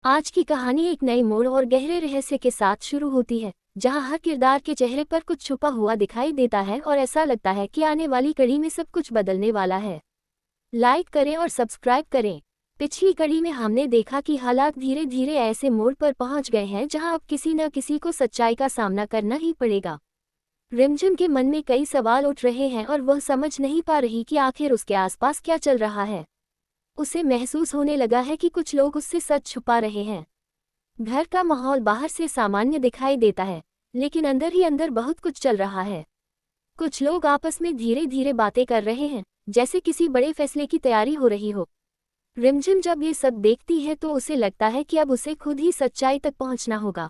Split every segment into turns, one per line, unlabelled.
आज की कहानी एक नए मोड़ और गहरे रहस्य के साथ शुरू होती है, जहां हर किरदार के चेहरे पर कुछ छुपा हुआ दिखाई देता है और ऐसा लगता है कि आने वाली कड़ी में सब कुछ बदलने वाला है। लाइक करें और सब्सक्राइब करें। पिछली कड़ी में हमने देखा कि हालात धीरे धीरे ऐसे मोड़ पर पहुंच गए हैं जहां अब किसी न किसी को सच्चाई का सामना करना ही पड़ेगा। रिमझिम के मन में कई सवाल उठ रहे हैं और वह समझ नहीं पा रही कि आखिर उसके आसपास क्या चल रहा है। उसे महसूस होने लगा है कि कुछ लोग उससे सच छुपा रहे हैं। घर का माहौल बाहर से सामान्य दिखाई देता है, लेकिन अंदर ही अंदर बहुत कुछ चल रहा है। कुछ लोग आपस में धीरे धीरे बातें कर रहे हैं, जैसे किसी बड़े फैसले की तैयारी हो रही हो। रिमझिम जब ये सब देखती है तो उसे लगता है कि अब उसे खुद ही सच्चाई तक पहुंचना होगा।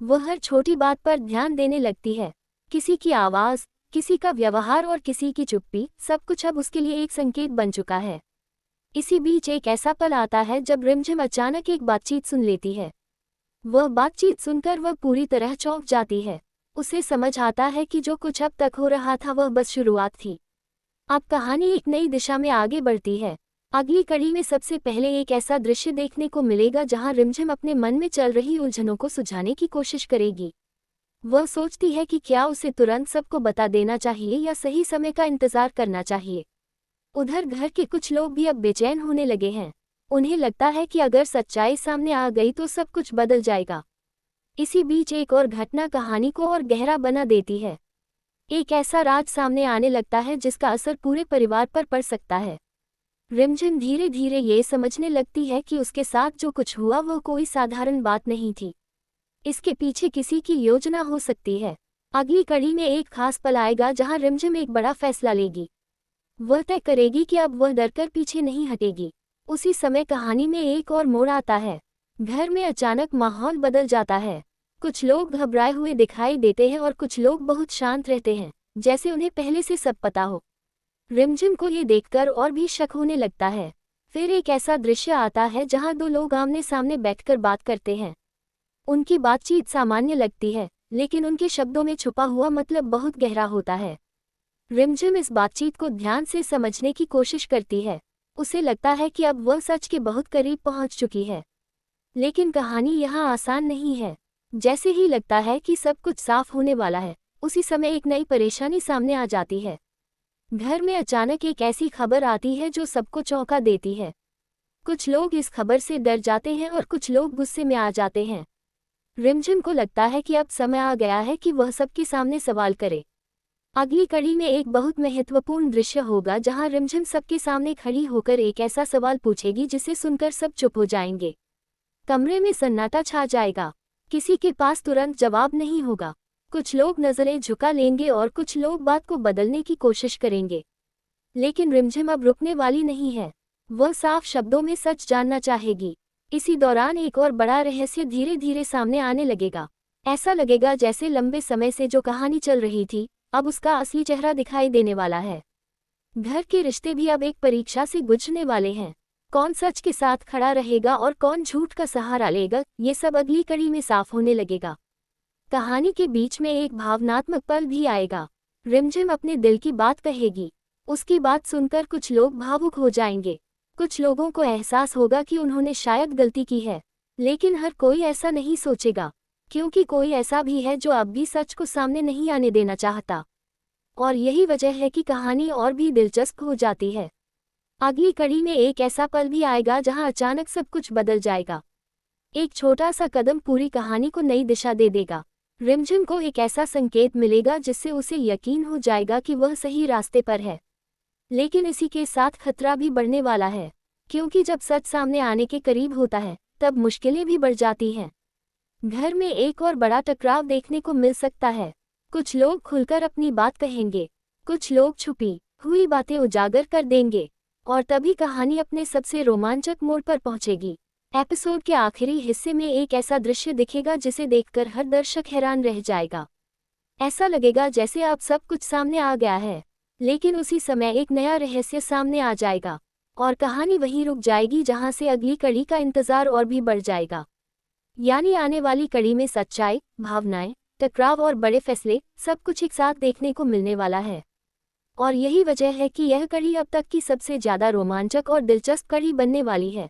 वह हर छोटी बात पर ध्यान देने लगती है। किसी की आवाज़, किसी का व्यवहार और किसी की चुप्पी, सब कुछ अब उसके लिए एक संकेत बन चुका है। इसी बीच एक ऐसा पल आता है जब रिमझिम अचानक एक बातचीत सुन लेती है। वह बातचीत सुनकर वह पूरी तरह चौंक जाती है। उसे समझ आता है कि जो कुछ अब तक हो रहा था वह बस शुरुआत थी। अब कहानी एक नई दिशा में आगे बढ़ती है। अगली कड़ी में सबसे पहले एक ऐसा दृश्य देखने को मिलेगा जहां रिमझिम अपने मन में चल रही उलझनों को सुलझाने की कोशिश करेगी। वह सोचती है कि क्या उसे तुरंत सबको बता देना चाहिए या सही समय का इंतजार करना चाहिए। उधर घर के कुछ लोग भी अब बेचैन होने लगे हैं। उन्हें लगता है कि अगर सच्चाई सामने आ गई तो सब कुछ बदल जाएगा। इसी बीच एक और घटना कहानी को और गहरा बना देती है। एक ऐसा राज सामने आने लगता है जिसका असर पूरे परिवार पर पड़ सकता है। रिमझिम धीरे धीरे ये समझने लगती है कि उसके साथ जो कुछ हुआ वो कोई साधारण बात नहीं थी। इसके पीछे किसी की योजना हो सकती है। अगली कड़ी में एक खास पल आएगा जहां रिमझिम एक बड़ा फैसला लेगी। वह तय करेगी कि अब वह डरकर पीछे नहीं हटेगी। उसी समय कहानी में एक और मोड़ आता है। घर में अचानक माहौल बदल जाता है। कुछ लोग घबराए हुए दिखाई देते हैं और कुछ लोग बहुत शांत रहते हैं, जैसे उन्हें पहले से सब पता हो। रिमझिम को ये देखकर और भी शक होने लगता है। फिर एक ऐसा दृश्य आता है जहां दो लोग आमने सामने बैठकर बात करते हैं। उनकी बातचीत सामान्य लगती है, लेकिन उनके शब्दों में छुपा हुआ मतलब बहुत गहरा होता है। रिमझिम इस बातचीत को ध्यान से समझने की कोशिश करती है। उसे लगता है कि अब वह सच के बहुत करीब पहुंच चुकी है। लेकिन कहानी यहाँ आसान नहीं है। जैसे ही लगता है कि सब कुछ साफ होने वाला है, उसी समय एक नई परेशानी सामने आ जाती है। घर में अचानक एक ऐसी खबर आती है जो सबको चौंका देती है। कुछ लोग इस खबर से डर जाते हैं और कुछ लोग गुस्से में आ जाते हैं। रिमझिम को लगता है कि अब समय आ गया है कि वह सबके सामने सवाल करे। अगली कड़ी में एक बहुत महत्वपूर्ण दृश्य होगा जहां रिमझिम सबके सामने खड़ी होकर एक ऐसा सवाल पूछेगी जिसे सुनकर सब चुप हो जाएंगे। कमरे में सन्नाटा छा जाएगा। किसी के पास तुरंत जवाब नहीं होगा। कुछ लोग नजरें झुका लेंगे और कुछ लोग बात को बदलने की कोशिश करेंगे। लेकिन रिमझिम अब रुकने वाली नहीं है। वह साफ शब्दों में सच जानना चाहेगी। इसी दौरान एक और बड़ा रहस्य धीरे धीरे सामने आने लगेगा। ऐसा लगेगा जैसे लंबे समय से जो कहानी चल रही थी, अब उसका असली चेहरा दिखाई देने वाला है। घर के रिश्ते भी अब एक परीक्षा से गुजरने वाले हैं। कौन सच के साथ खड़ा रहेगा और कौन झूठ का सहारा लेगा, ये सब अगली कड़ी में साफ होने लगेगा। कहानी के बीच में एक भावनात्मक पल भी आएगा। रिमझिम अपने दिल की बात कहेगी। उसकी बात सुनकर कुछ लोग भावुक हो जाएंगे। कुछ लोगों को एहसास होगा कि उन्होंने शायद गलती की है, लेकिन हर कोई ऐसा नहीं सोचेगा, क्योंकि कोई ऐसा भी है जो अब भी सच को सामने नहीं आने देना चाहता। और यही वजह है कि कहानी और भी दिलचस्प हो जाती है। अगली कड़ी में एक ऐसा पल भी आएगा जहां अचानक सब कुछ बदल जाएगा। एक छोटा सा कदम पूरी कहानी को नई दिशा दे देगा। रिमझिम को एक ऐसा संकेत मिलेगा जिससे उसे यकीन हो जाएगा कि वह सही रास्ते पर है। लेकिन इसी के साथ खतरा भी बढ़ने वाला है, क्योंकि जब सच सामने आने के करीब होता है तब मुश्किलें भी बढ़ जाती हैं। घर में एक और बड़ा टकराव देखने को मिल सकता है। कुछ लोग खुलकर अपनी बात कहेंगे, कुछ लोग छुपी हुई बातें उजागर कर देंगे, और तभी कहानी अपने सबसे रोमांचक मोड़ पर पहुंचेगी। एपिसोड के आखिरी हिस्से में एक ऐसा दृश्य दिखेगा जिसे देखकर हर दर्शक हैरान रह जाएगा। ऐसा लगेगा जैसे अब सब कुछ सामने आ गया है, लेकिन उसी समय एक नया रहस्य सामने आ जाएगा और कहानी वहीं रुक जाएगी जहां से अगली कड़ी का इंतजार और भी बढ़ जाएगा। यानी आने वाली कड़ी में सच्चाई, भावनाएं, टकराव और बड़े फैसले, सब कुछ एक साथ देखने को मिलने वाला है। और यही वजह है कि यह कड़ी अब तक की सबसे ज्यादा रोमांचक और दिलचस्प कड़ी बनने वाली है।